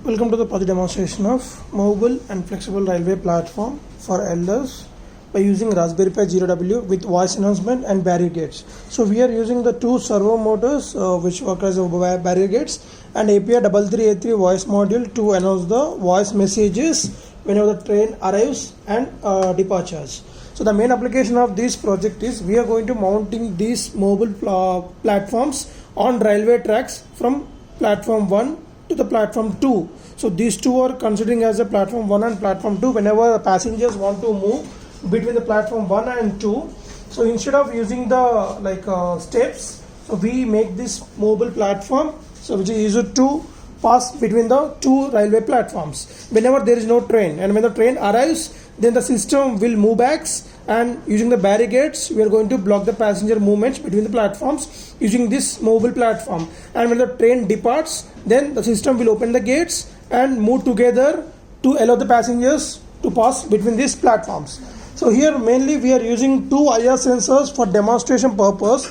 Welcome to the project demonstration of movable and flexible railway platform for elders by using Raspberry Pi 0W with voice enhancement and barrier gates. So we are using the two servo motors which work as barrier gates and API-3334 voice module to announce the voice messages whenever the train arrives and departures. So the main application of this project is we are going to mounting these mobile platforms on railway tracks from platform 1 to the platform 2. So these two are considering as a platform 1 and platform 2 whenever passengers want to move between the platform 1 and 2. So instead of using the steps, so we make this mobile platform so which is used to pass between the two railway platforms whenever there is no train, and when the train arrives then the system will move back, and using the barricades we are going to block the passenger movements between the platforms using this mobile platform. And when the train departs, then the system will open the gates and move together to allow the passengers to pass between these platforms. So here mainly we are using two IR sensors for demonstration purpose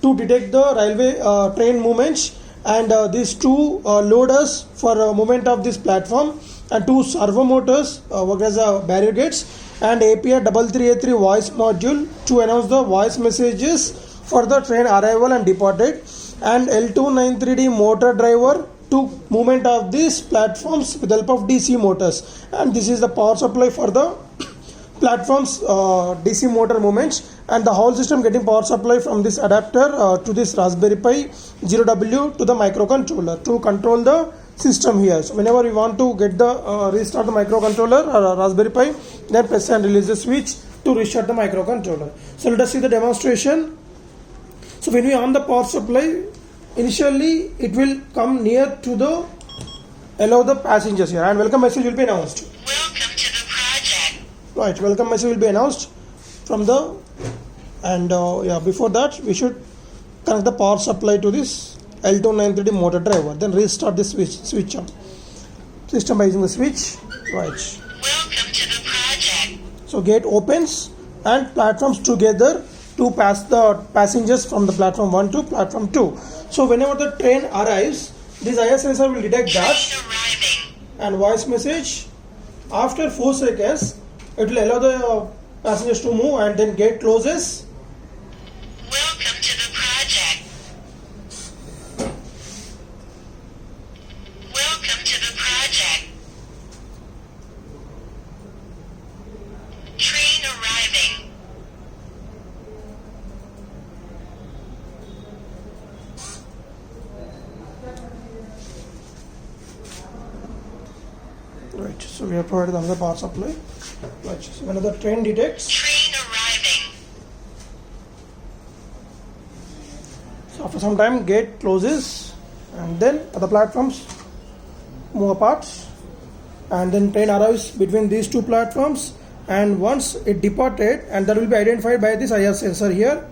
to detect the railway train movements, and these two loaders for movement of this platform, and two servo motors work as barrier gates, and API-3334 voice module to announce the voice messages for the train arrival and departed, and L293D motor driver to movement of these platforms with the help of DC motors. And this is the power supply for the platforms DC motor movements, and the whole system getting power supply from this adapter to this Raspberry Pi 0W to the microcontroller to control the system here. So whenever we want to get the restart the microcontroller or Raspberry Pi, then press and release the switch to restart the microcontroller. So let us see the demonstration. So when we on the power supply, initially it will come near to the allow the passengers here, and welcome message will be announced. Welcome to the project. Right, welcome message will be announced from the, and before that we should connect the power supply to this L293D motor driver, then restart the switch up system by using the switch. Right, Welcome to the project. so gate opens and platforms together to pass the passengers from the platform 1 to platform 2. So whenever the train arrives, this IR sensor will detect that Train arriving. and voice message. After 4 seconds it will allow the passengers to move, and then gate closes. Welcome to the project. Welcome to the project. Train arriving. Right, so we have provided another power supply. Right, so when the train detects, Train arriving. so after some time gate closes, and then other platforms move apart, and then train arrives between these two platforms, and once it departed, and that will be identified by this IR sensor here.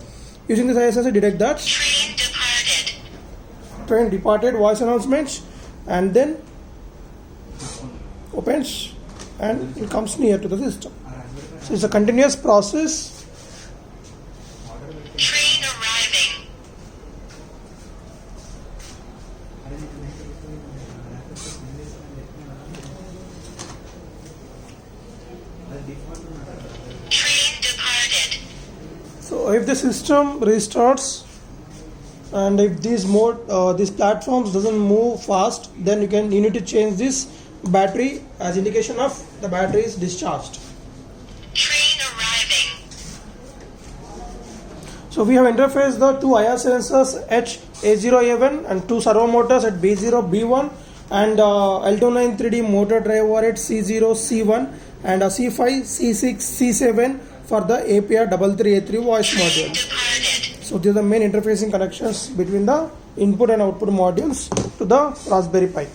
Using this IR sensor detect that Train departed. train departed, voice announcements, and then opens and it comes near to the system. So it's a continuous process. Train arriving. Train departed. So if the system restarts, and if these platforms doesn't move fast, then you need to change this battery as indication of the battery is discharged. Train arriving. So we have interfaced the two IR sensors A0A1 and two servo motors at B0 B1, and L293D motor driver at C0 C1, and a C5 C6 C7 for the API-3334 voice module. Departed. So these are the main interfacing connections between the input and output modules to the Raspberry Pi.